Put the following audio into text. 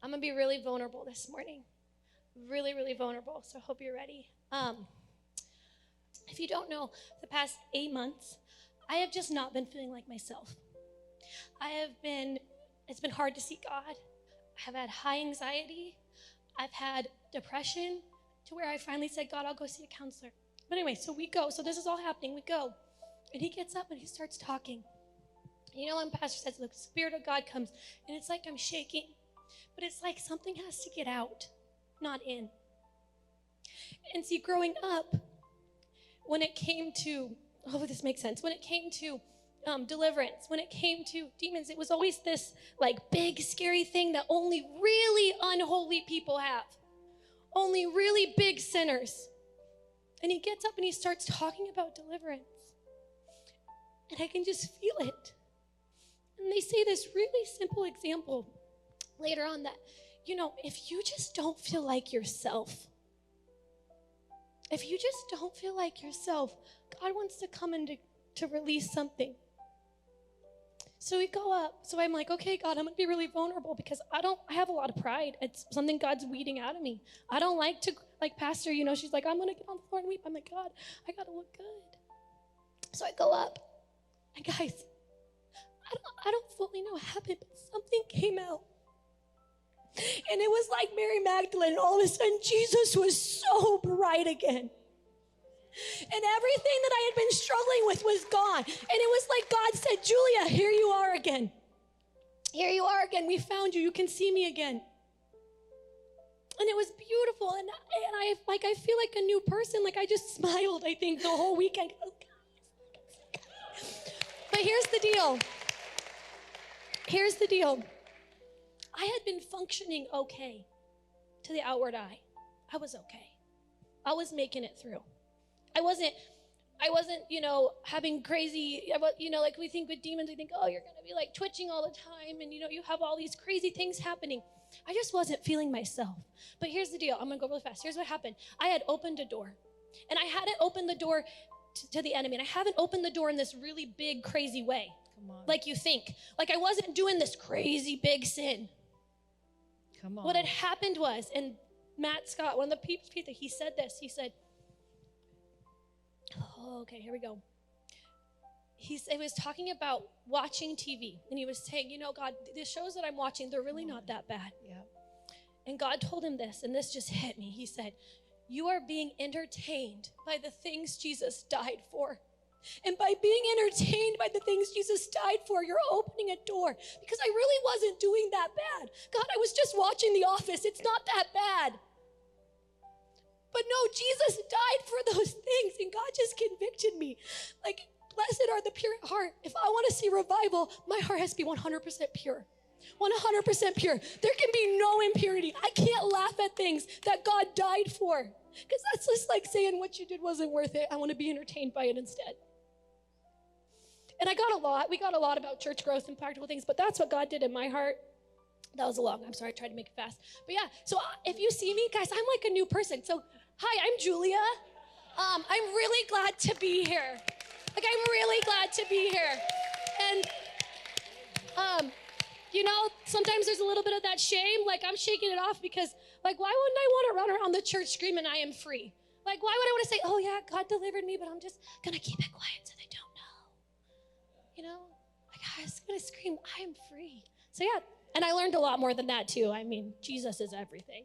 I'm going to be really vulnerable this morning. Really, really vulnerable. So I hope you're ready. If you don't know, the past 8 months, I have just not been feeling like myself. It's been hard to see God. I have had high anxiety. I've had depression to where I finally said, God, I'll go see a counselor. But anyway, so we go. So this is all happening. We go. And he gets up and he starts talking. You know when Pastor says, the Spirit of God comes, and it's like I'm shaking. But it's like something has to get out, not in. And see, growing up, when it came to, this makes sense. When it came to deliverance, when it came to demons, it was always this like big, scary thing that only really unholy people have. Only really big sinners. And he gets up and he starts talking about deliverance. And I can just feel it. And they say this really simple example later on that, if you just don't feel like yourself, God wants to come in to release something. So we go up. So I'm like, okay, God, I'm going to be really vulnerable because I have a lot of pride. It's something God's weeding out of me. I don't like to, like Pastor, she's like, I'm going to get on the floor and weep. I'm like, God, I got to look good. So I go up. And guys, I don't fully know what happened, but something came out. And it was like Mary Magdalene, and all of a sudden Jesus was so bright again. And everything that I had been struggling with was gone. And it was like God said, Julia, here you are again. Here you are again. We found you. You can see me again. And it was beautiful. And I feel like a new person. Like I just smiled, I think, the whole weekend. But here's the deal. I had been functioning okay to the outward eye. I was okay. I was making it through. I wasn't, having crazy, like we think with demons, we think, oh, you're going to be like twitching all the time. And, you have all these crazy things happening. I just wasn't feeling myself. But here's the deal. I'm going to go really fast. Here's what happened. I had opened a door. And I hadn't opened the door to the enemy. And I haven't opened the door in this really big, crazy way. Come on. Like you think. Like I wasn't doing this crazy big sin. Come on. What had happened was, and Matt Scott, one of the people, he said this. He said, okay, here we go. He was talking about watching TV. And he was saying, God, the shows that I'm watching, they're really not that bad. Yeah. And God told him this, and this just hit me. He said, you are being entertained by the things Jesus died for. And by being entertained by the things Jesus died for, you're opening a door. Because I really wasn't doing that bad. God, I was just watching The Office. It's not that bad. But no, Jesus died for those things, and God just convicted me. Like, blessed are the pure at heart. If I want to see revival, my heart has to be 100% pure. 100% pure. There can be no impurity. I can't laugh at things that God died for. Because that's just like saying what you did wasn't worth it. I want to be entertained by it instead. And we got a lot about church growth and practical things, but that's what God did in my heart. That was I'm sorry, I tried to make it fast. But yeah, so if you see me, guys, I'm like a new person. So, hi, I'm Julia. I'm really glad to be here. Like, I'm really glad to be here. And, sometimes there's a little bit of that shame. Like, I'm shaking it off because, like, why wouldn't I want to run around the church screaming I am free? Like, why would I want to say, oh, yeah, God delivered me, but I'm just going to keep it quiet so they don't know. Like, I was going to scream, I am free. So, yeah, and I learned a lot more than that, too. I mean, Jesus is everything.